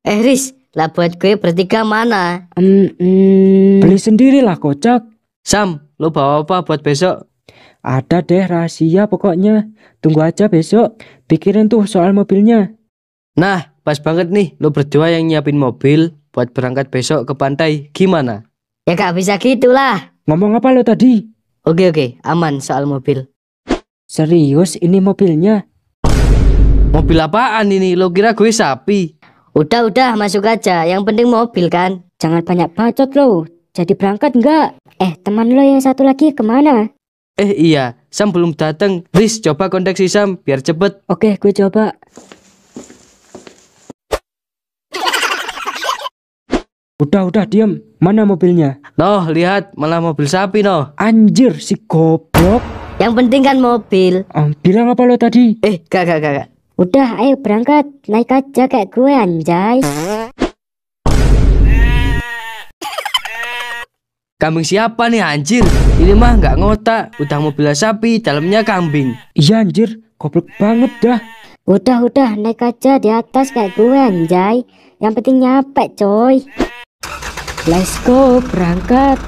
Riz, lah buat gue bertiga mana? Beli sendirilah kocak. Sam, lo bawa apa buat besok? Ada deh rahasia pokoknya. Tunggu aja besok. Pikirin tuh soal mobilnya. Nah, pas banget nih, lo berdua yang nyiapin mobil buat berangkat besok ke pantai. Gimana? Ya gak bisa gitulah. Ngomong apa lo tadi? Oke, aman soal mobil. Serius ini mobilnya? Mobil apaan ini? Lo kira gue sapi? Udah masuk aja. Yang penting mobil kan. Jangan banyak bacot lo. Jadi berangkat enggak? Teman lo yang satu lagi kemana? Iya, Sam belum datang. Riz, coba kontak si Sam biar cepet. Oke, gue coba. Udah diam. Mana mobilnya? Noh, lihat, malah mobil sapi noh. Anjir si goblok. Yang penting kan mobil. Bilang apa lo tadi? Gak. Udah, ayo berangkat. Naik aja kayak gue anjay. Kambing siapa nih anjir? Ini mah nggak ngotak. Udah mobil sapi, dalamnya kambing. Iya anjir, goblok banget dah. Udah, naik aja di atas kayak gue anjay. Yang penting nyampe coy. Let's go, berangkat.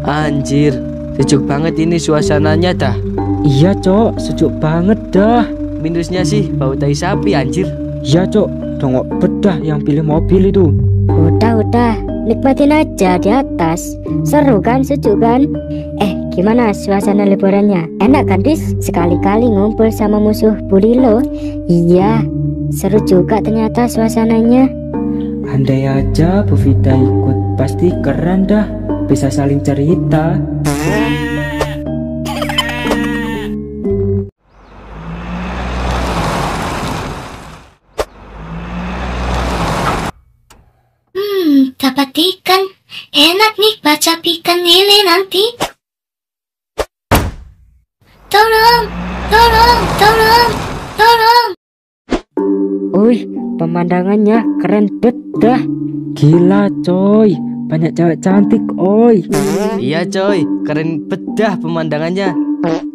Anjir, sejuk banget ini suasananya dah. Iya cok, sejuk banget dah. Minusnya sih bau tai sapi anjir. Iya cok, dongok bedah yang pilih mobil itu. Udah, nikmatin aja di atas. Seru kan, sejuk kan? Gimana suasana liburannya? Enak kan Riz? Sekali-kali ngumpul sama musuh bully lo. Iya, seru juga ternyata suasananya. Andai aja Bu Vita ikut, pasti keren dah. Bisa saling cerita. Dapat ikan. Enak nih baca ikan lele nanti. Tolong. Wih, pemandangannya keren bet dah. Gila coy, banyak cewek cantik oi. Iya coy, keren bedah pemandangannya.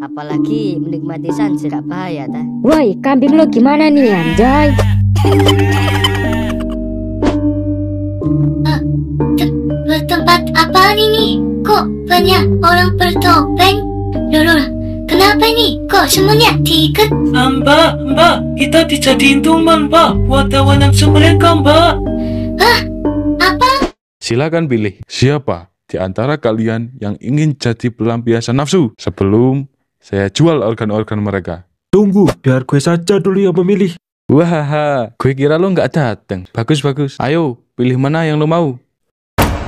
Apalagi menikmati sunset gak bahaya ta. Woi, kambing lo gimana nih anjay? Tempat apaan ini? Kok banyak orang bertopeng? Loh, kenapa ini? Kok semuanya tiket? Mbak, kita dijadiin teman, Mbak. Buat tawanan mereka, Mbak. Hah? Apa? Silakan pilih siapa di antara kalian yang ingin jadi pelampiasan nafsu sebelum saya jual organ-organ mereka. Tunggu, biar gue saja dulu yang memilih. Wah, gue kira lo nggak dateng. Bagus. Ayo, pilih mana yang lo mau.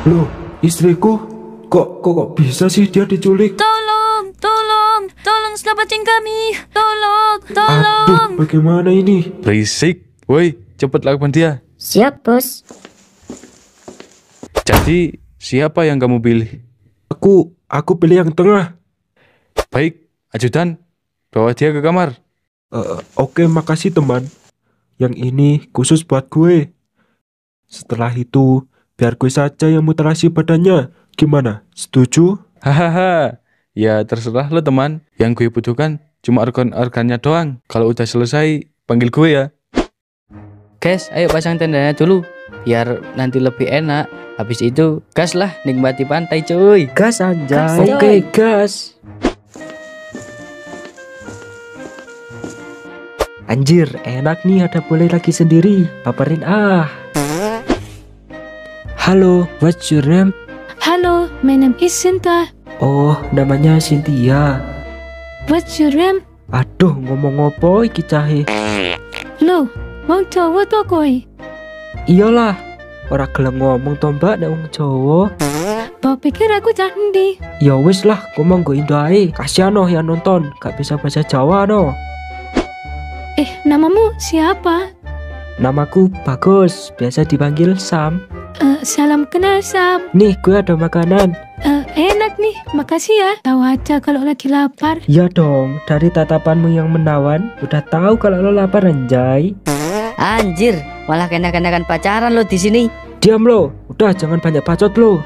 Loh, istriku, kok bisa sih dia diculik? Tolong selamatin kami. Tolong. Aduh, bagaimana ini? Berisik, woi, cepet lakukan dia. Siap bos. Jadi, siapa yang kamu pilih? Aku pilih yang tengah. Baik, ajudan, bawa dia ke kamar. Oke, makasih teman. Yang ini khusus buat gue. Setelah itu, biar gue saja yang mutilasi badannya. Gimana? Setuju? Hahaha. Ya terserah lo teman. Yang gue butuhkan cuma organ-organnya doang. Kalau udah selesai, panggil gue ya. Guys, ayo pasang tendanya dulu biar nanti lebih enak. Habis itu gas lah, nikmati pantai cuy. Gas anjay. Gas, Oke, gas. Anjir, enak nih ada boleh lagi sendiri. Paparin Halo, what's your name? Hello, my name is Sinta. Oh, namanya Cynthia. What's your name? Aduh, ngomong apa iki cahe? Lo, wong Jawa to kowe? Iyalah, ora gelem ngomong to Mbak nek wong Jawa. Mbok pikir aku candi. Ya wis lah, ngomong go Indo ae. Kasihan noh yang nonton, gak bisa bahasa Jawa noh. Namamu siapa? Namaku Bagus, biasa dipanggil Sam. Salam kenal Sam. Nih, gue ada makanan. Enak nih, makasih ya. Tahu aja kalau lagi lapar. Ya dong, dari tatapanmu yang menawan, udah tahu kalau lo lapar anjay. Anjir, malah kena-kenakan pacaran lo di sini. Diam lo, udah jangan banyak bacot lo.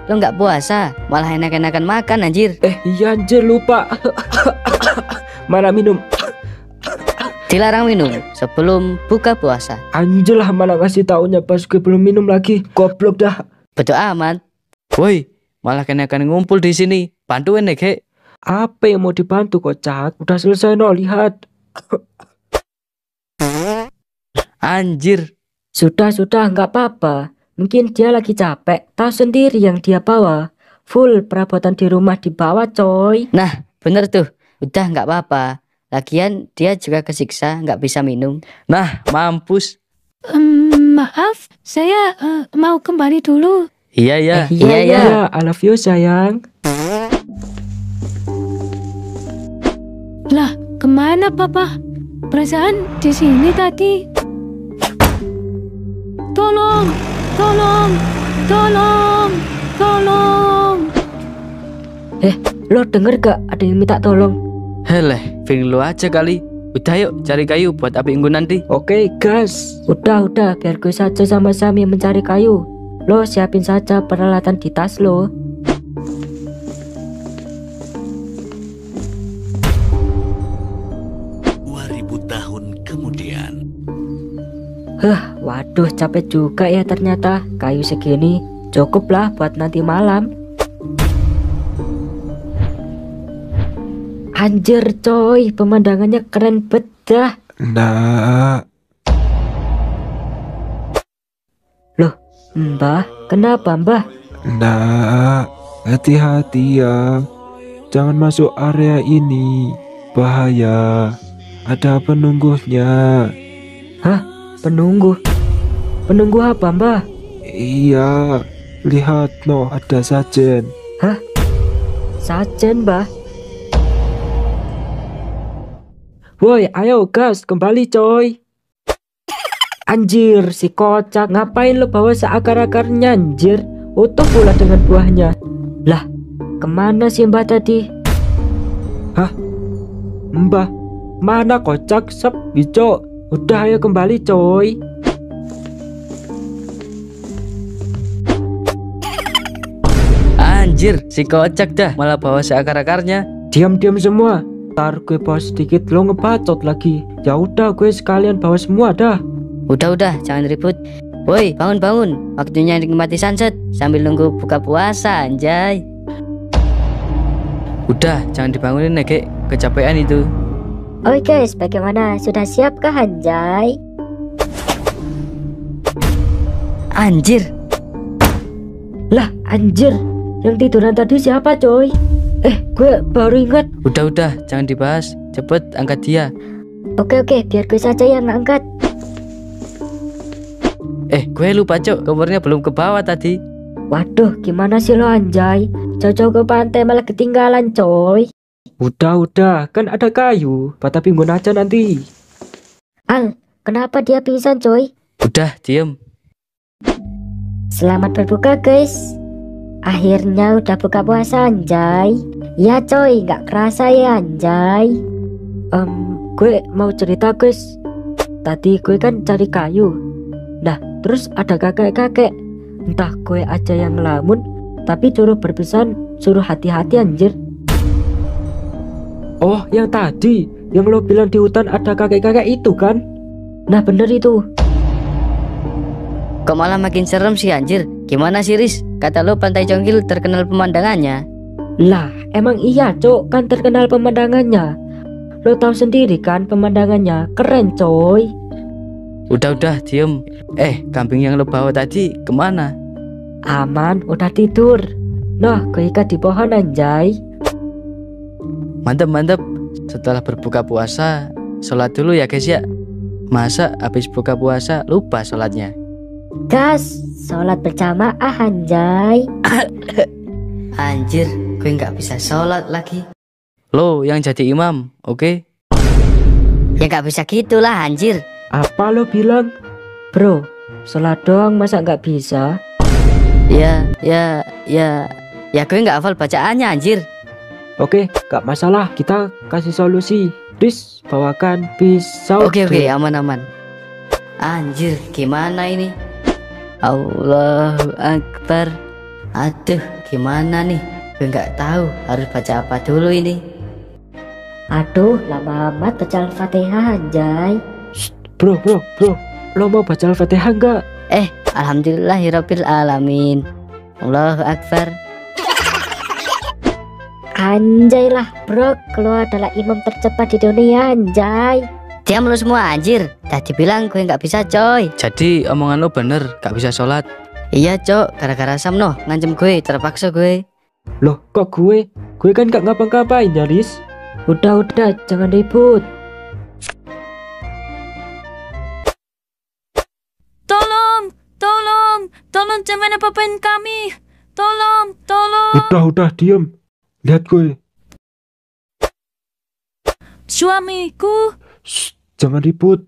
Lo nggak puasa, malah enak-enakan makan anjir. Iya anjir lupa. Malah minum. Dilarang minum sebelum buka puasa. Anjir lah, malah ngasih taunya pas gue belum minum lagi. Goblok dah. Betul amat. Woi, malah kenakan ngumpul di sini. Bantuin nih, Kek. Apa yang mau dibantu kocak? Udah selesai no, lihat. Anjir. Sudah, nggak apa-apa. Mungkin dia lagi capek. Tahu sendiri yang dia bawa. Full perabotan di rumah dibawa, coy. Nah, bener tuh. Udah nggak apa-apa. Lagian dia juga kesiksa nggak bisa minum. Nah, mampus. Maaf, saya mau kembali dulu. Iya ya. Iya. I love you, sayang. Lah, kemana papa? Perasaan di sini tadi. Tolong. Lo denger gak ada yang minta tolong? Heleh, feeling lu aja kali. Udah yuk cari kayu buat api unggun nanti. Oke, gas. Udah, biar gue saja sama Sami mencari kayu. Lo siapin saja peralatan di tas lo. Tahun kemudian. Waduh, capek juga ya ternyata. Kayu segini cukuplah buat nanti malam. Anjir coy, pemandangannya keren bedah. Nah, Loh, Mbah, kenapa Mbah? nah, hati-hati ya. Jangan masuk area ini. Bahaya. Ada penunggunya. Hah? Penunggu? Penunggu apa Mbah? Iya, lihat no, ada sajen. Hah? Sajen Mbah? Woi, ayo gas, kembali coy. Anjir, si kocak, ngapain lo bawa seakar-akarnya anjir? Utuh pula dengan buahnya. Lah, kemana sih Mbah tadi? Hah? Mbah, mana kocak? Sepi cok. Udah ayo kembali coy. Anjir, si kocak dah malah bawa seakar-akarnya. Diam-diam semua. Ntar gue bawa sedikit, lo ngebacot lagi. Ya udah, gue sekalian bawa semua dah. Udah, jangan ribut. Woi, bangun. Waktunya nikmati sunset sambil nunggu buka puasa, anjay. Udah, jangan dibangunin nih, Kek. Kecapean itu. Oke guys, bagaimana? Sudah siapkah anjay? Anjir. Lah, anjir. Yang tiduran tadi siapa coy? Gue baru ingat. Udah, jangan dibahas. Cepet angkat dia. Oke, biar gue saja yang angkat. Gue lupa cok, kompornya belum ke bawah tadi. Waduh, gimana sih lo anjay? Jauh-jauh ke pantai malah ketinggalan coy. Udah, kan ada kayu. Buat api unggun aja nanti. Al, kenapa dia pingsan coy? Udah, diem. Selamat berbuka guys. Akhirnya udah buka puasa anjay. Ya coy, gak kerasa ya anjay. Gue mau cerita guys. Tadi gue kan cari kayu. Nah, terus ada kakek-kakek. Entah gue aja yang ngelamun, tapi suruh berpesan, suruh hati-hati anjir. Oh, yang tadi, yang lo bilang di hutan ada kakek-kakek itu kan? Nah, bener itu. Kok malah makin serem sih anjir. Gimana sih Riz? Kata lo Pantai Congkil terkenal pemandangannya. Lah, emang iya cok, kan terkenal pemandangannya. Lo tahu sendiri kan pemandangannya keren coy. Udah, diem. Kambing yang lo bawa tadi kemana? Aman, udah tidur. Nah, gue ikat di pohon anjay. Mantap. Setelah berbuka puasa, sholat dulu ya guys ya. Masa habis buka puasa lupa sholatnya? Gas, sholat berjamaah anjay. Anjir, gue nggak bisa sholat lagi. Lo yang jadi imam, oke? Ya nggak bisa gitulah anjir. Apa lo bilang? Bro, sholat doang masa nggak bisa? Ya gue nggak hafal bacaannya anjir. Oke, gak masalah, kita kasih solusi. Please, bawakan pisau. Oke, aman. Anjir, gimana ini? Allahu Akbar. Aduh, gimana nih? Gue nggak tahu harus baca apa dulu ini. Aduh, lama amat baca Al-Fatihah anjay. Bro, lo mau baca Al-Fatihah enggak? Alhamdulillahirabbil alamin. Allahu akbar. Anjay lah bro, lo adalah imam tercepat di dunia anjay. Diam lu semua anjir. Tadi bilang gue nggak bisa coy. Jadi omongan lo bener, gak bisa sholat. Iya cok, gara-gara Sam noh ngancem gue, terpaksa gue. Loh kok gue? Gue kan gak ngapa-ngapain nyaris. Udah, jangan ribut. Tolong jangan apa-apain kami. Tolong. Udah, diem. Lihat gue. Suamiku. Shh, jangan ribut.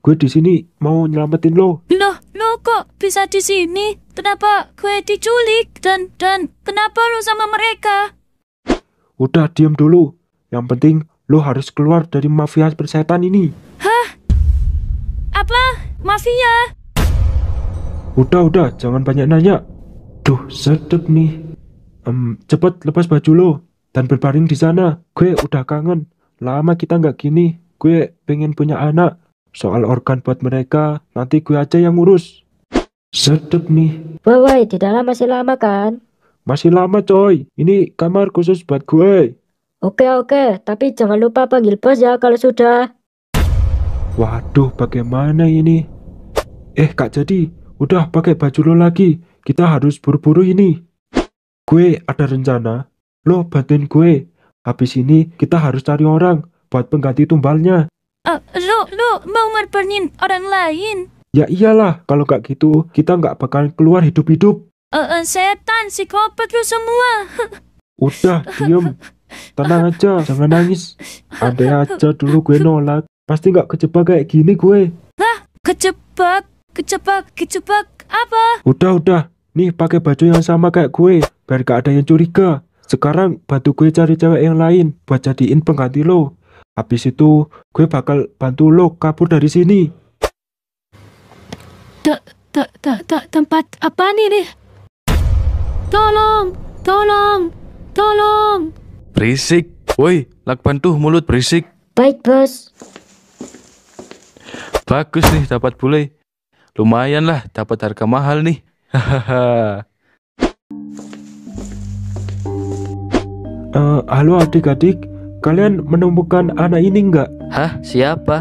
Gue di sini mau nyelamatin lo. Lo kok bisa di sini? Kenapa gue diculik? Dan kenapa lo sama mereka? Udah, diem dulu. Yang penting lo harus keluar dari mafia persetan ini. Hah? Apa? Mafia? Udah, jangan banyak nanya. Duh, sedep nih. Cepet lepas baju lo dan berbaring di sana. Gue udah kangen. Lama kita nggak gini. Gue pengen punya anak. Soal organ buat mereka, nanti gue aja yang ngurus. Sedep nih. Woi, di dalam masih lama kan? Masih lama coy. Ini kamar khusus buat gue. Oke, tapi jangan lupa panggil bos ya kalau sudah. Waduh, bagaimana ini? Kak jadi, udah pakai baju lo lagi. Kita harus buru-buru ini. Gue ada rencana. Lo bantuin gue. Habis ini kita harus cari orang buat pengganti tumbalnya. Lo mau merbanin orang lain? Ya iyalah, kalau gak gitu kita gak bakal keluar hidup-hidup. Setan, psikopat lo semua. Udah, diem. Tenang aja, jangan nangis. Andai aja dulu gue nolak, pasti gak kejebak kayak gini gue. Hah? Kejebak apa? Udah. Nih pakai baju yang sama kayak gue, biar gak ada yang curiga. Sekarang bantu gue cari cewek yang lain buat jadiin pengganti lo. Habis itu gue bakal bantu lo kabur dari sini. Tempat apa nih? Tolong. Berisik. Woi, lakban tuh mulut berisik. Baik bos. Bagus nih dapat bule. Lumayan lah dapat harga mahal nih. Hahaha. Halo adik-adik, kalian menemukan anak ini nggak? Hah? Siapa?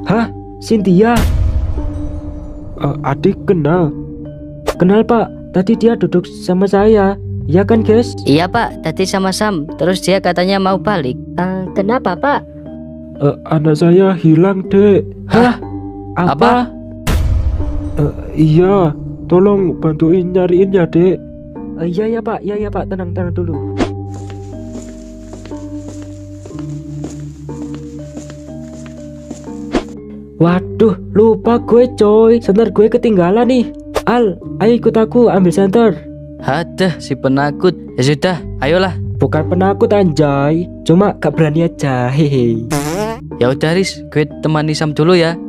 Hah? Cynthia? Adik kenal. Kenal pak, tadi dia duduk sama saya. Ya kan guys? Iya pak, tadi sama Sam. Terus dia katanya mau balik. Kenapa pak? Anak saya hilang dek. Hah? Apa? Iya, tolong bantuin nyariin ya dek. Iya pak, tenang dulu. Waduh, lupa gue coy. Senter gue ketinggalan nih. Al, ayo ikut aku ambil senter. Hadah, si penakut. Ya sudah, ayolah. Bukan penakut anjay, cuma gak berani aja. Hehe. Ya udah Riz, gue temani Sam dulu ya.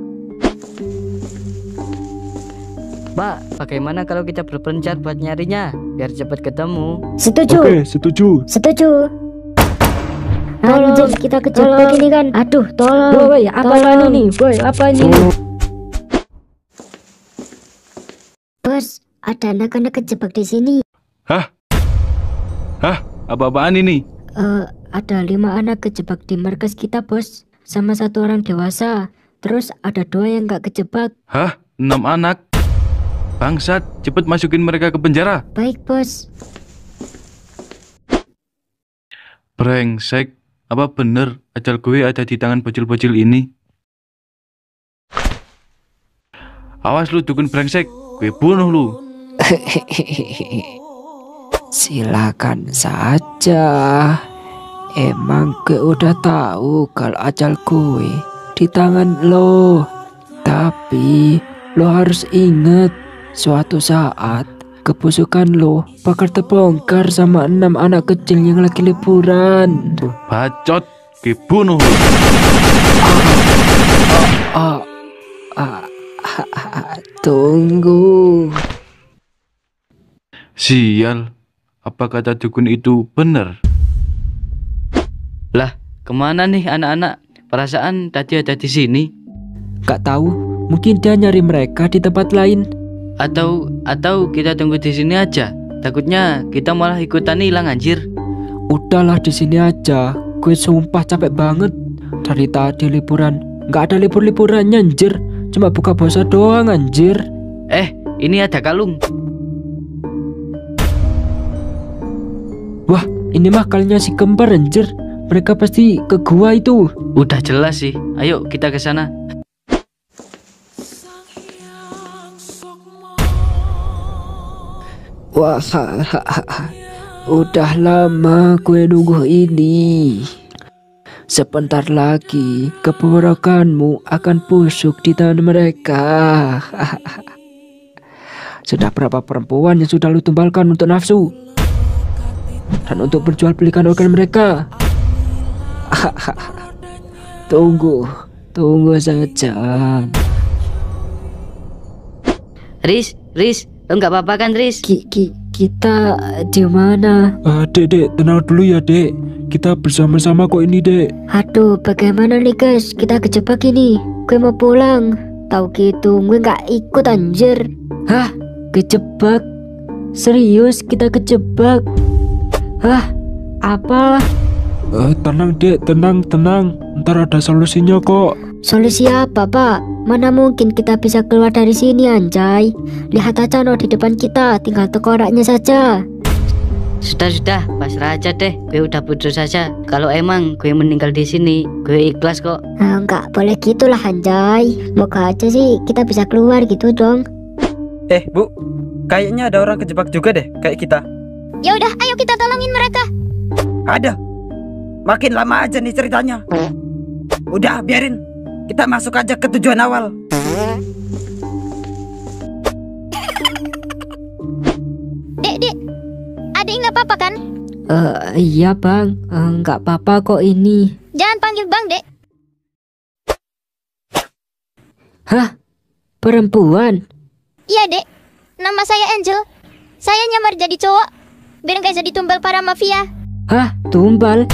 Pak, bagaimana kalau kita berpencar buat nyarinya biar cepat ketemu? Setuju. Oke, setuju. Anjir, kita kejebak ini kan. Aduh, tolong. Woi, apa ini? Woi, apa ini? Bos, ada anak-anak kejebak di sini. Hah? Apa-apaan ini? Ada 5 anak kejebak di markas kita bos, sama 1 orang dewasa. Terus ada 2 yang gak kejebak. Hah? 6 anak? Bangsat, cepet masukin mereka ke penjara. Baik bos. Brengsek, apa bener ajal gue ada di tangan bocil-bocil ini? Awas lu dukun brengsek, gue bunuh lu. Silakan saja. Emang gue udah tahu kalau ajal gue di tangan lo. Tapi lo harus ingat, suatu saat kebusukan lo bakal terbongkar sama 6 anak kecil yang lagi liburan. Bacot, gue bunuh lu. Tunggu. Sial, apa kata dukun itu benar? Lah, kemana nih anak-anak? Perasaan tadi ada di sini. Gak tahu, mungkin dia nyari mereka di tempat lain. Atau kita tunggu di sini aja. Takutnya kita malah ikutan hilang anjir. Udahlah di sini aja. Gue sumpah capek banget. Dari tadi liburan, gak ada libur-liburannya anjir. Cuma buka puasa doang anjir. Ini ada kalung. Wah, ini mah kalungnya si kembar anjir. Mereka pasti ke gua itu. Udah jelas sih. Ayo kita ke sana. Wah, udah lama gue nunggu ini. Sebentar lagi keponakanmu akan busuk di tangan mereka. Sudah berapa perempuan yang sudah lu tumbalkan untuk nafsu dan untuk berjual belikan organ mereka? Tunggu saja. Riz, lo nggak apa-apa kan Riz? Kita di mana? Dek, tenang dulu ya dek. Kita bersama-sama kok ini dek. Aduh, bagaimana nih guys? Kita kejebak ini. Gue mau pulang. Tahu gitu, gue nggak ikut anjir. Hah? Kejebak? Serius kita kejebak? Hah? Apa? Tenang dek, tenang. Ntar ada solusinya kok. Solusi apa, Pak? Mana mungkin kita bisa keluar dari sini, anjay. Lihat aja no di depan kita, tinggal tekoraknya saja. Sudah, pasrah aja deh. Gue udah putus saja. Kalau emang gue meninggal di sini, gue ikhlas kok. Enggak boleh gitulah, anjay. Moga aja sih kita bisa keluar gitu dong. Bu, kayaknya ada orang kejebak juga deh, kayak kita. Ya udah, ayo kita tolongin mereka. Ada. Makin lama aja nih ceritanya. Udah, biarin. Kita masuk aja ke tujuan awal. Dek, adik nggak apa-apa kan? Iya bang, nggak apa-apa kok ini. Jangan panggil bang, Dek. Hah? Perempuan? Iya, Dek. Nama saya Angel. Saya nyamar jadi cowok biar nggak jadi tumbal para mafia. Hah? Tumbal?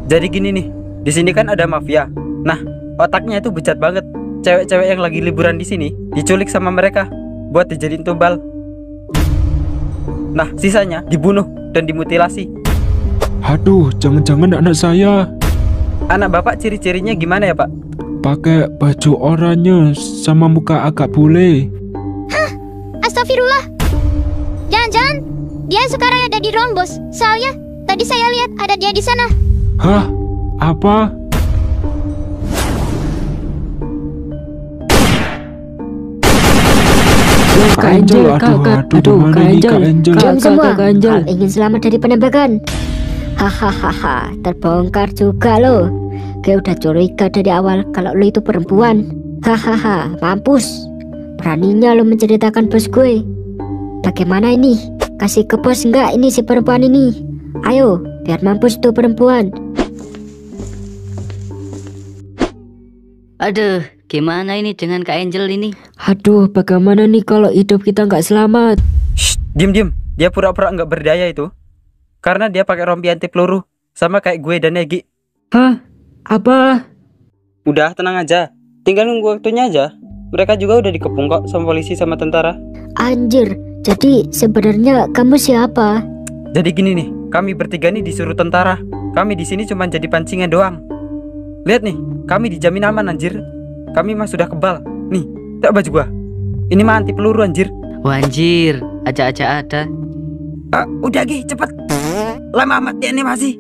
Jadi gini nih, di sini kan ada mafia. Nah, otaknya itu bejat banget. Cewek-cewek yang lagi liburan di sini diculik sama mereka buat dijadiin tumbal. Nah, sisanya dibunuh dan dimutilasi. Aduh, jangan-jangan anak saya. Anak bapak ciri-cirinya gimana ya, Pak? Pakai baju oranye sama muka agak bule. Hah? Astagfirullah. Jangan-jangan dia sekarang ada di ruang bos. Soalnya tadi saya lihat ada dia di sana. Hah? Apa? Kak Angel, aduh, Kak Angel, Angel. semua. Kau ingin selamat dari penembakan? Hahaha, terbongkar juga lo. Gue udah curiga dari awal kalau lo itu perempuan. Hahaha, mampus. Beraninya lo menceritakan bos gue. Bagaimana ini? Kasih ke bos enggak ini si perempuan ini? Ayo, biar mampus tuh perempuan. Aduh, gimana ini dengan Kak Angel ini? Aduh, bagaimana nih kalau hidup kita nggak selamat? Shh, diem. Dia pura-pura nggak berdaya itu. Karena dia pakai rompi anti peluru, sama kayak gue dan Egi. Hah? Apa? Udah, tenang aja. Tinggal nunggu waktunya aja. Mereka juga udah dikepung kok sama polisi sama tentara. Anjir, jadi sebenarnya kamu siapa? Jadi gini nih, kami bertiga nih disuruh tentara. Kami di sini cuma jadi pancingan doang. Lihat nih, kami dijamin aman anjir. Kami mah sudah kebal. Nih, lihat baju gua. Ini mah anti peluru anjir. Wah anjir, aja ada. Udah Gi, cepet. Lama amat ya animasi.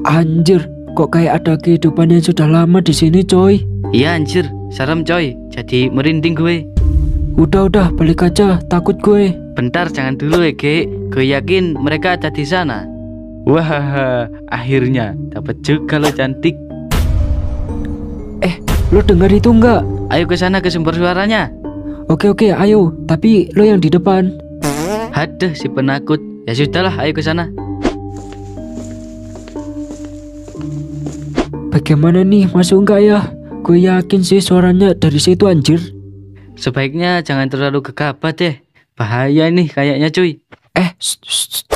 Anjir, kok kayak ada kehidupan yang sudah lama di sini, coy. Iya anjir, serem coy. Jadi merinding gue. Udah, balik aja. Takut gue. Bentar, jangan dulu ya, Ge. Gue yakin mereka ada di sana. Wah, akhirnya dapat juga lo cantik. Lo dengar itu enggak? Ayo ke sana ke sumber suaranya. Oke, ayo. Tapi lo yang di depan. Haduh, si penakut. Ya sudahlah, ayo ke sana. Bagaimana nih, masuk enggak ya? Gue yakin sih suaranya dari situ anjir. Sebaiknya jangan terlalu gegabah deh. Bahaya nih kayaknya cuy.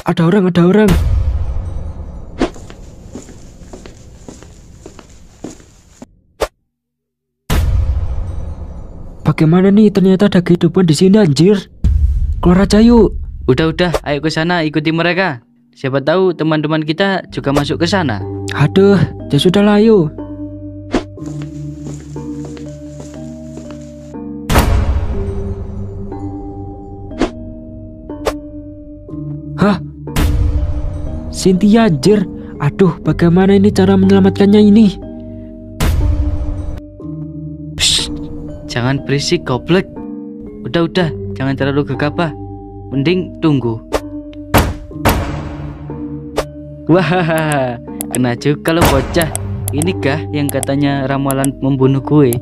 Ada orang, ada orang. Bagaimana nih? Ternyata ada kehidupan di sini, anjir. Keluar aja yuk. Udah, ayo ke sana ikuti mereka. Siapa tahu teman-teman kita juga masuk ke sana. Aduh, ya sudahlah, yuk. Hah? Cynthia, anjir. Aduh, bagaimana ini cara menyelamatkannya ini? Jangan berisik goblok. Udah, jangan terlalu gegabah. Mending tunggu. Wah, kena juga lo bocah. Ini kah yang katanya ramalan membunuh gue?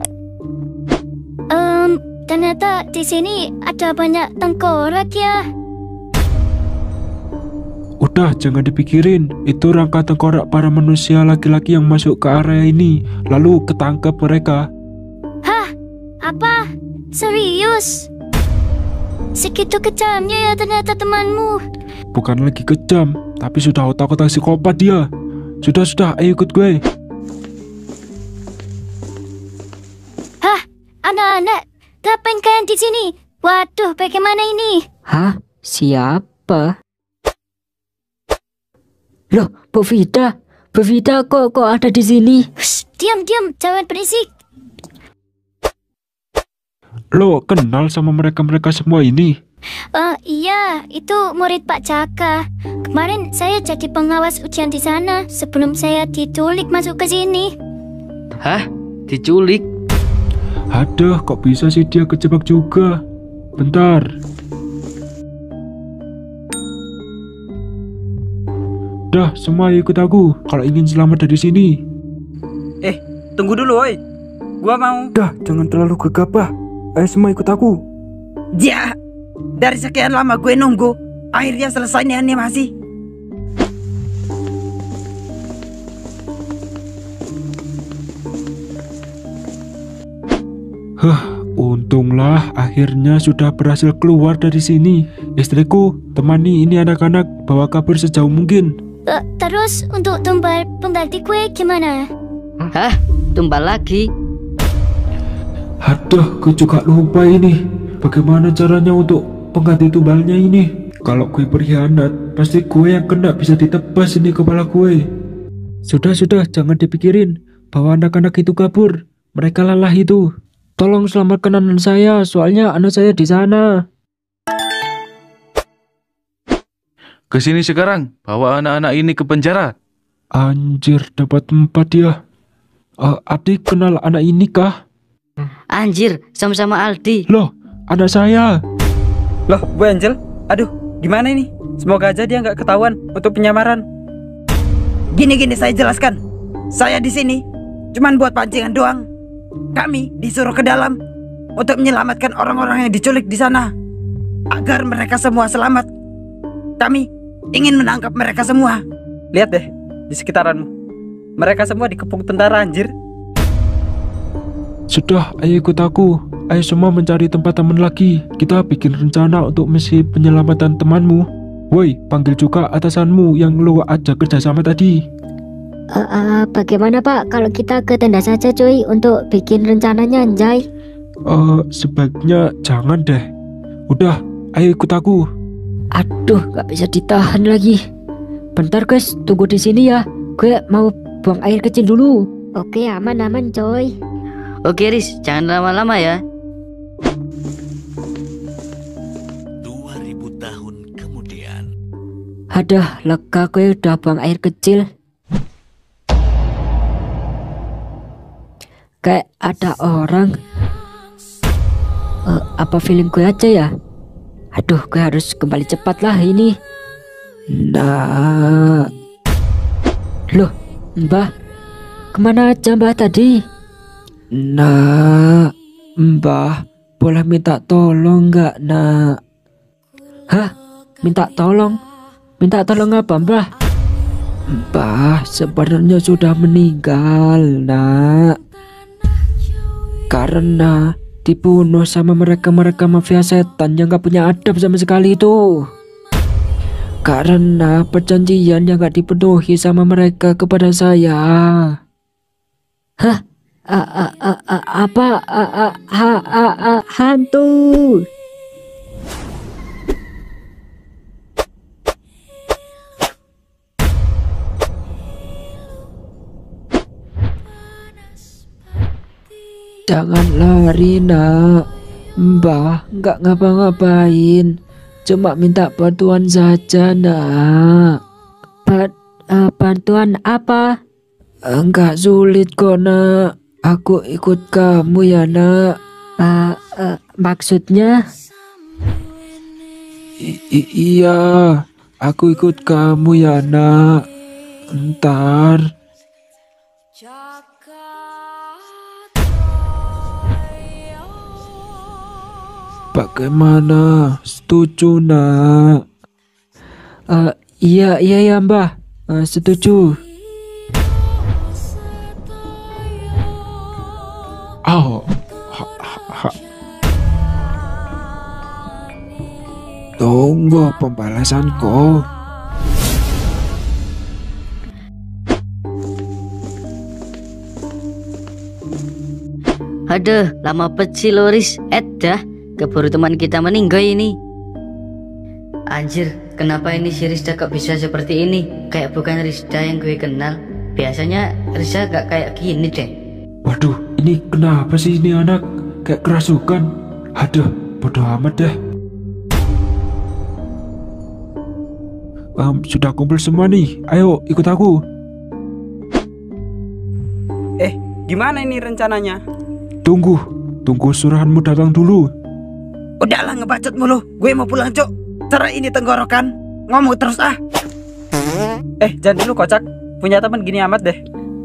Ternyata di sini ada banyak tengkorak ya. Udah, jangan dipikirin. Itu rangka tengkorak para manusia laki-laki yang masuk ke area ini. Lalu ketangkep mereka. Hah? Apa? Serius? Segitu kejamnya ya ternyata temanmu. Bukan lagi kejam, tapi sudah otak-otak psikopat dia. Sudah, ayo ikut gue. Hah? Anak-anak, ngapain kalian di sini? Waduh, bagaimana ini? Hah? Siapa? Loh, Bu Vida kok ada di sini? Diam, jangan berisik. Lo kenal sama mereka semua ini? Iya, itu murid Pak Jaka. Kemarin saya jadi pengawas ujian di sana sebelum saya diculik masuk ke sini. Hah? Diculik? Aduh, kok bisa sih dia kejebak juga? Bentar. Dah, semua ikut aku kalau ingin selamat dari sini. Tunggu dulu, woi. Gua mau. Dah, jangan terlalu gegabah. Ayo semua ikut aku. Ya, dari sekian lama gue nunggu, akhirnya selesai nih animasi. Untunglah akhirnya sudah berhasil keluar dari sini. Istriku, temani ini anak-anak, bawa kabur sejauh mungkin. Terus untuk tumbal pengganti kue gimana? Hah? Tumbal lagi? Aduh, gue juga lupa ini. Bagaimana caranya untuk pengganti tumbalnya ini? Kalau gue berkhianat, pasti gue yang kena, bisa ditebas ini kepala gue. Sudah, jangan dipikirin. Bawa anak-anak itu kabur. Mereka lelah itu. Tolong selamatkan anak saya, soalnya anak saya di sana. Kesini sekarang, bawa anak-anak ini ke penjara. Anjir, dapat 4 dia. Adik kenal anak ini kah? Anjir, sama-sama Aldi. Loh, anak saya. Loh, Bu Angel, aduh, gimana ini? Semoga aja dia nggak ketahuan untuk penyamaran. Gini saya jelaskan. Saya di sini cuman buat pancingan doang. Kami disuruh ke dalam untuk menyelamatkan orang-orang yang diculik di sana agar mereka semua selamat. Kami ingin menangkap mereka semua. Lihat deh di sekitaranmu. Mereka semua dikepung tentara, anjir. Sudah, ayo ikut aku. Ayo semua mencari tempat teman lagi. Kita bikin rencana untuk misi penyelamatan temanmu. Woi, panggil juga atasanmu yang lu ajak kerjasama tadi. Bagaimana Pak kalau kita ke tenda saja cuy untuk bikin rencananya anjay? Sebaiknya jangan deh. Udah, ayo ikut aku. Aduh, gak bisa ditahan lagi. Bentar guys, tunggu di sini ya. Gue mau buang air kecil dulu. Oke, aman coy. Oke Riz, jangan lama-lama ya. 2000 tahun kemudian. Aduh, lega gue udah buang air kecil. Kayak ada orang. Apa feeling gue aja ya? Aduh, gue harus kembali cepat lah ini. Nah. Loh, Mbah. Kemana aja Mbah tadi? Nah, Mbah, boleh minta tolong nggak, Nak? Hah? Minta tolong? Minta tolong apa, Mbah? Mbah sebenarnya sudah meninggal, Nak. Karena dibunuh sama mereka mafia setan yang gak punya adab sama sekali itu. Karena perjanjian yang gak dipenuhi sama mereka kepada saya. Hah? Apa? Hantu? Jangan lari, nak. Mbah nggak ngapa-ngapain, cuma minta bantuan saja, nak. Bantuan apa? Enggak sulit kok, nak. Aku ikut kamu ya, nak. Maksudnya? Iya, aku ikut kamu ya, nak. Ntar. Bagaimana? Setuju, nak? Iya ya, Mbah. Setuju. Oh, tunggu pembalasanku. Aduh, lama peci Loris. Dah, keburu teman kita meninggal ini. Anjir, kenapa ini si Rizda kok bisa seperti ini? Kayak bukan Rizda yang gue kenal. Biasanya Rizda gak kayak gini deh. Waduh, ini kenapa sih ini anak? Kayak kerasukan. Aduh, bodoh amat deh. Sudah kumpul semua nih. Ayo, ikut aku. Gimana ini rencananya? Tunggu suruhanmu datang dulu. Udahlah ngebacot mulu. Gue mau pulang, Cok. Cara ini tenggorokan. Ngomong terus ah. Jangan dulu kocak. Punya teman gini amat deh.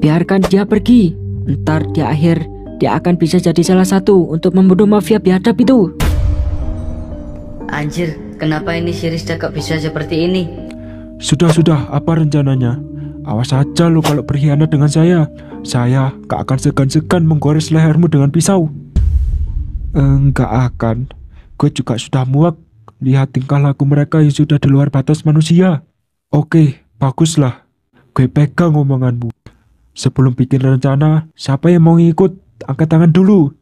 Biarkan dia pergi. Ntar di akhir dia akan bisa jadi salah satu untuk membunuh mafia biadab itu. Anjir, kenapa ini si Rizda kok bisa seperti ini? Sudah, apa rencananya? Awas saja lo kalau berkhianat dengan saya. Saya gak akan segan-segan menggores lehermu dengan pisau. Enggak akan. Gue juga sudah muak lihat tingkah laku mereka yang sudah di luar batas manusia. Oke, baguslah. Gue pegang omonganmu. Sebelum bikin rencana, siapa yang mau ngikut? Angkat tangan dulu.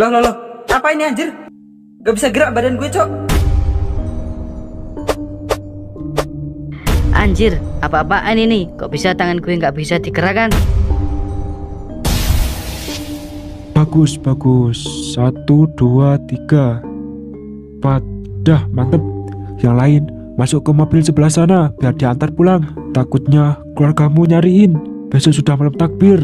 Loh. Apa ini anjir? Gak bisa gerak badan gue, Cok. Anjir, apa-apaan ini? Kok bisa tangan gue nggak bisa digerakkan? Bagus. 1, 2, 3, 4. Dah, mantep. Yang lain, masuk ke mobil sebelah sana biar diantar pulang. Takutnya keluargamu nyariin. Besok sudah malam takbir.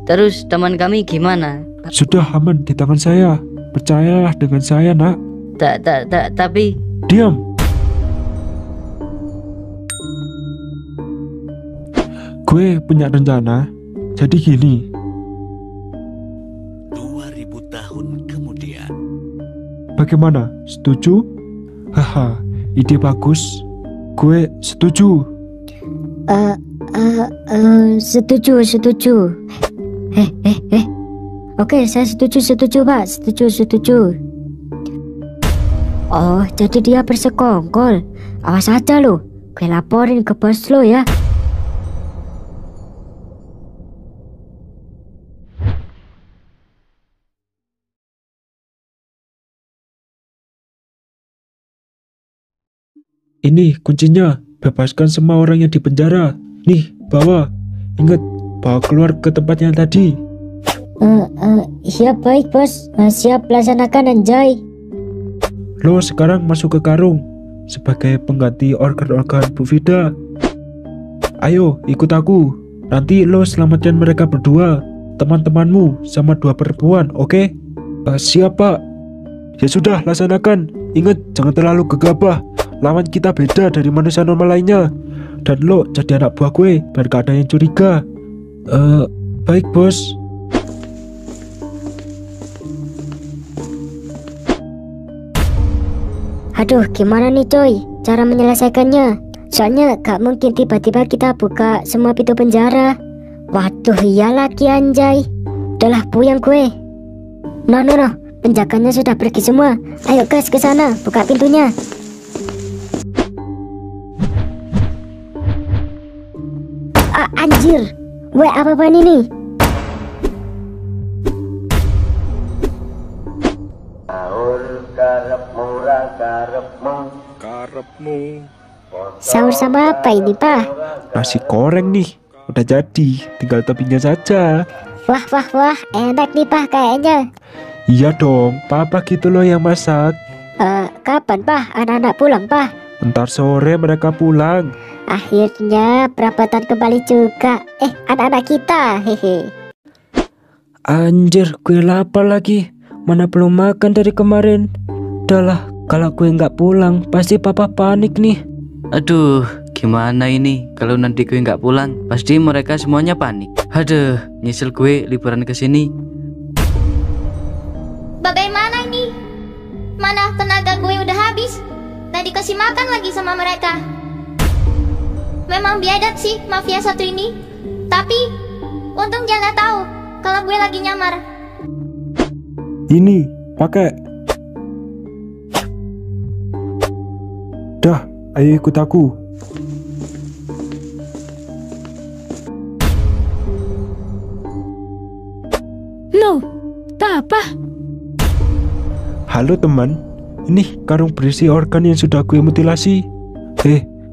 Terus teman kami gimana? Sudah aman di tangan saya. Percayalah dengan saya, nak. Tapi... Diam. Gue punya rencana. Jadi gini. 2000 tahun kemudian. Bagaimana? Setuju? Haha, ide bagus. Gue setuju. Setuju. Oke, saya setuju, Pak. Setuju. Oh, jadi dia bersekongkol. Awas aja lo. Gue laporin ke bos lo ya. Ini kuncinya. Bebaskan semua orang yang di penjara. Nih, bawa. Ingat, bawa keluar ke tempat yang tadi. Iya baik bos. Siap laksanakan anjay. Lo sekarang masuk ke karung sebagai pengganti organ-organ Bu Vida. Ayo, ikut aku. Nanti lo selamatkan mereka berdua, teman-temanmu sama 2 perempuan, oke? Siap, Pak. Ya sudah, laksanakan. Ingat, jangan terlalu gegabah. Lawan kita beda dari manusia normal lainnya. Dan lo jadi anak buah gue biar gak ada yang curiga. Baik bos. Aduh, gimana nih coy cara menyelesaikannya? Soalnya gak mungkin tiba-tiba kita buka semua pintu penjara. Waduh, iya lagi anjay. Udahlah, puyeng gue. No, penjaganya sudah pergi semua. Ayo guys, ke sana, buka pintunya. Anjir, weh apa-apaan ini? Sahur sama apa ini, Pak? Nasi goreng nih. Udah jadi, tinggal toppingnya saja. Wah, enak nih, Pak kayaknya. Iya dong, papa gitu loh yang masak. Kapan, Pak? Anak-anak pulang, Pak? Ntar sore mereka pulang. Akhirnya perapatan kembali juga. Anak-anak kita, hehe. Anjir, gue lapar lagi. Mana belum makan dari kemarin. Udahlah, kalau gue nggak pulang, pasti papa panik nih. Aduh, gimana ini? Kalau nanti gue nggak pulang, pasti mereka semuanya panik. Aduh, nyesel gue liburan ke sini. Bagaimana ini? Mana tenaga gue udah habis. Tadi kasih makan lagi sama mereka. Memang biadab sih mafia satu ini. Tapi untung dia nggak tahu kalau gue lagi nyamar. Ini, pakai. Dah, ayo ikut aku. Loh, tak apa. Halo teman, ini karung berisi organ yang sudah gue mutilasi.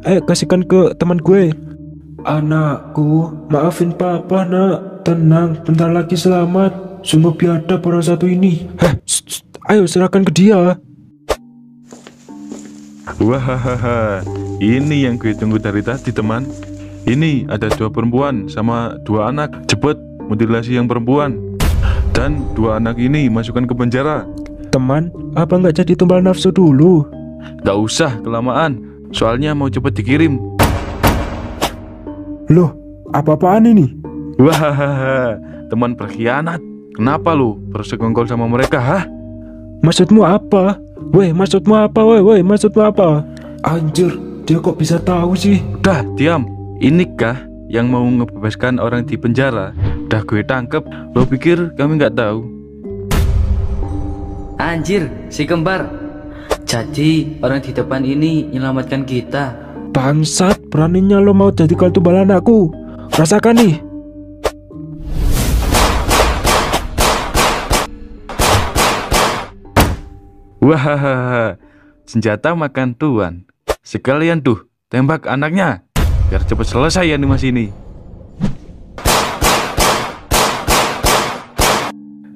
Ayo kasihkan ke teman gue. Anakku, maafin papa nak. Tenang, bentar lagi selamat. Sungguh biadab orang satu ini. Ayo serahkan ke dia. Wahahaha, ini yang gue tunggu dari tadi teman. Ini ada 2 perempuan sama 2 anak. Cepet mutilasi yang perempuan. Dan 2 anak ini masukkan ke penjara. Teman, apa nggak jadi tumbal nafsu dulu? Gak usah kelamaan, soalnya mau cepet dikirim. Loh, apa-apaan ini? Wahahaha, teman berkhianat. Kenapa lu bersekongkol sama mereka, hah? Maksudmu apa? Maksudmu apa? Maksudmu apa? Anjir, dia kok bisa tahu sih? Udah, diam. Inikah yang mau ngebebaskan orang di penjara? Udah gue tangkep. Lo pikir kami nggak tahu? Anjir, si kembar. Jadi orang di depan ini menyelamatkan kita. Bangsat, beraninya lo mau jadi kal tumbal anakku. Rasakan nih. Wahahaha, senjata makan tuan. Sekalian tuh, tembak anaknya. Biar cepet selesai animasi ini.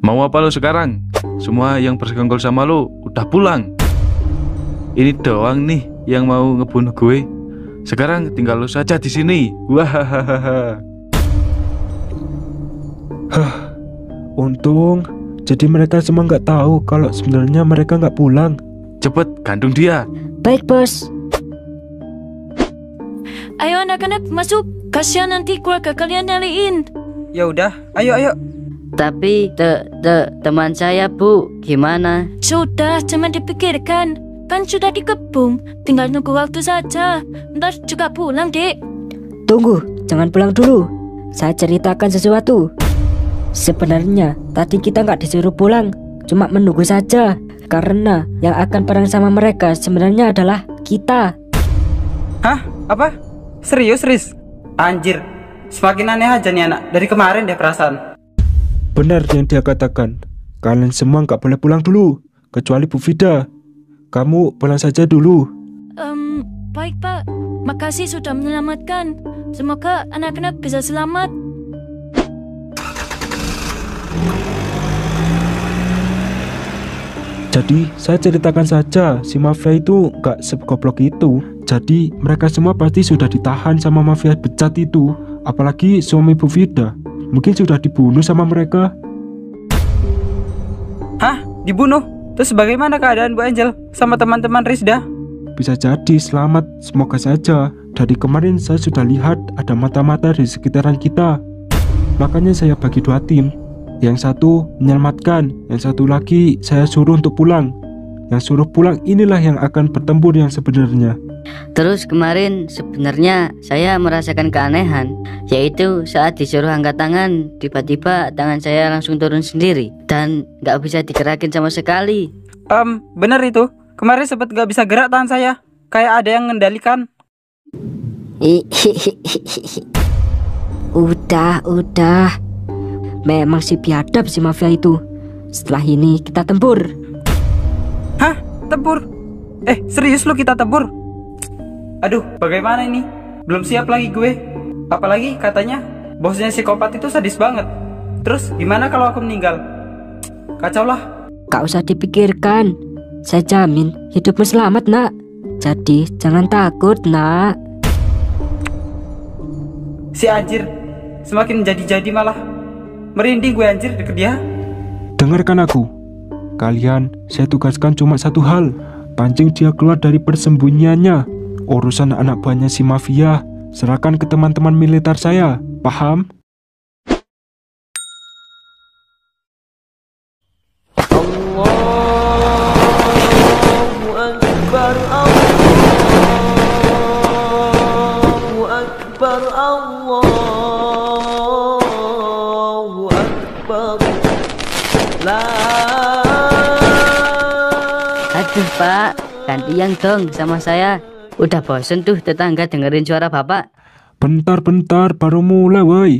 Mau apa lo sekarang? Semua yang bersekongkol sama lo udah pulang. Ini doang nih yang mau ngebunuh gue. Sekarang tinggal lo saja di sini. Wahahaha. Untung. Jadi mereka semua nggak tahu kalau sebenarnya mereka nggak pulang. Cepet gantung dia. Baik, bos. Ayo anak-anak masuk. Kasihan nanti keluarga kalian nyariin. Ya udah, ayo. Tapi teman saya Bu, gimana? Sudah, jangan dipikirkan. Kan sudah dikepung. Tinggal nunggu waktu saja. Ntar juga pulang, Dek. Tunggu, jangan pulang dulu. Saya ceritakan sesuatu. Sebenarnya tadi kita nggak disuruh pulang, cuma menunggu saja. Karena yang akan perang sama mereka sebenarnya adalah kita. Hah? Apa? Serius, Riz? Anjir, semakin aneh aja nih anak. Dari kemarin deh perasaan. Benar yang dia katakan. Kalian semua nggak boleh pulang dulu, kecuali Bu Vida. Kamu pulang saja dulu. Baik Pak. Makasih sudah menyelamatkan. Semoga anak-anak bisa selamat. Jadi saya ceritakan saja, si mafia itu gak segoblok itu. Jadi mereka semua pasti sudah ditahan sama mafia becat itu. Apalagi suami Bu Vida, mungkin sudah dibunuh sama mereka. Hah? Dibunuh? Terus bagaimana keadaan Bu Angel sama teman-teman Rizda? Bisa jadi selamat, semoga saja. Dari kemarin saya sudah lihat ada mata-mata di sekitaran kita. Makanya saya bagi 2 tim. Yang satu menyelamatkan, yang satu lagi saya suruh untuk pulang. Yang suruh pulang inilah yang akan bertempur yang sebenarnya. Terus kemarin sebenarnya saya merasakan keanehan, yaitu saat disuruh angkat tangan, tiba-tiba tangan saya langsung turun sendiri dan gak bisa digerakin sama sekali. Bener itu. Kemarin sempat gak bisa gerak tangan saya. Kayak ada yang mengendalikan. Udah. Memang si biadab si mafia itu. Setelah ini kita tempur. Hah? Tempur? Serius lu kita tempur? Aduh, bagaimana ini? Belum siap lagi gue. Apalagi katanya bosnya psikopat itu sadis banget. Terus gimana kalau aku meninggal? Kacau lah. Gak usah dipikirkan. Saya jamin hidupmu selamat, nak. Jadi jangan takut, nak. Si anjir semakin jadi malah merinding gue anjir deket dia. Dengarkan aku. Kalian saya tugaskan cuma satu hal. Pancing dia keluar dari persembunyiannya. Urusan anak buahnya si mafia serahkan ke teman-teman militer saya. Paham? Aduh Pak, gantian dong sama saya. Udah bosen tuh tetangga dengerin suara Bapak. Bentar, baru mulai woi.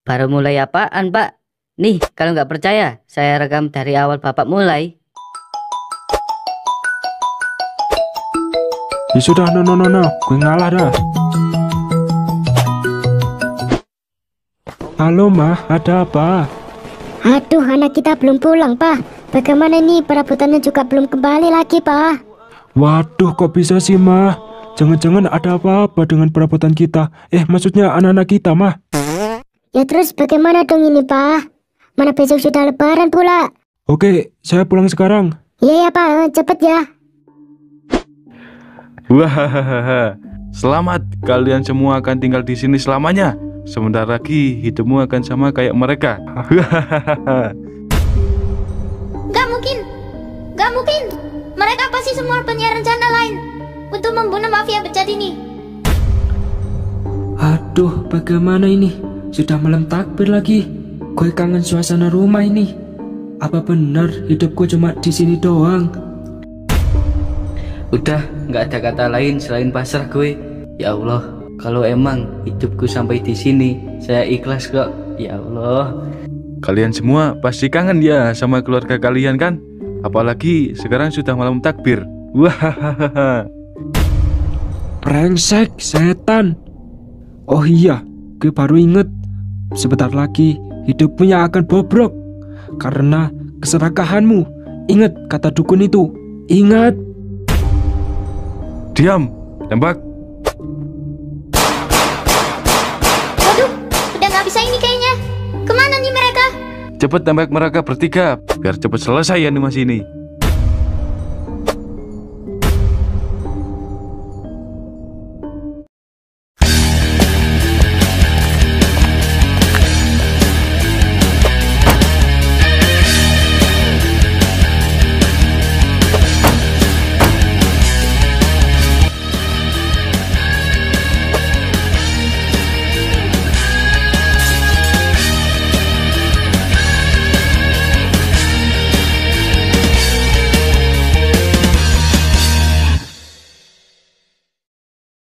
Baru mulai apaan Pak? Nih kalau nggak percaya saya rekam dari awal Bapak mulai. Ya sudah, no, gue ngalah dah. Halo Mah, ada apa? Aduh, anak kita belum pulang, Pak. Bagaimana nih, perabotannya juga belum kembali lagi, Pak. Waduh, kok bisa sih Mah? Jangan-jangan ada apa-apa dengan perabotan kita. Maksudnya anak-anak kita, Mah. Ya terus bagaimana dong ini, Pak? Mana besok sudah lebaran pula. Oke, saya pulang sekarang. Iya ya, Pak, cepet ya. Wahahaha. Selamat, kalian semua akan tinggal di sini selamanya. Sebentar lagi hidupmu akan sama kayak mereka. Gak mungkin. Mereka pasti semua punya rencana lain untuk membunuh mafia bejat ini. Aduh, bagaimana ini? Sudah malam takbir lagi. Gue kangen suasana rumah ini. Apa benar hidupku cuma di sini doang? Udah, nggak ada kata lain selain pasrah gue. Ya Allah, kalau emang hidupku sampai di sini, saya ikhlas kok. Ya Allah. Kalian semua pasti kangen ya sama keluarga kalian kan? Apalagi sekarang sudah malam takbir. Wahahaha. Brengsek, setan. Oh iya, gue baru inget. Sebentar lagi hidupmu yang akan bobrok karena keserakahanmu. Ingat kata dukun itu. Ingat. Diam, tembak. Waduh, udah gak bisa ini kayaknya. Kemana nih mereka? Cepet tembak mereka bertiga biar cepet selesai animasi ini.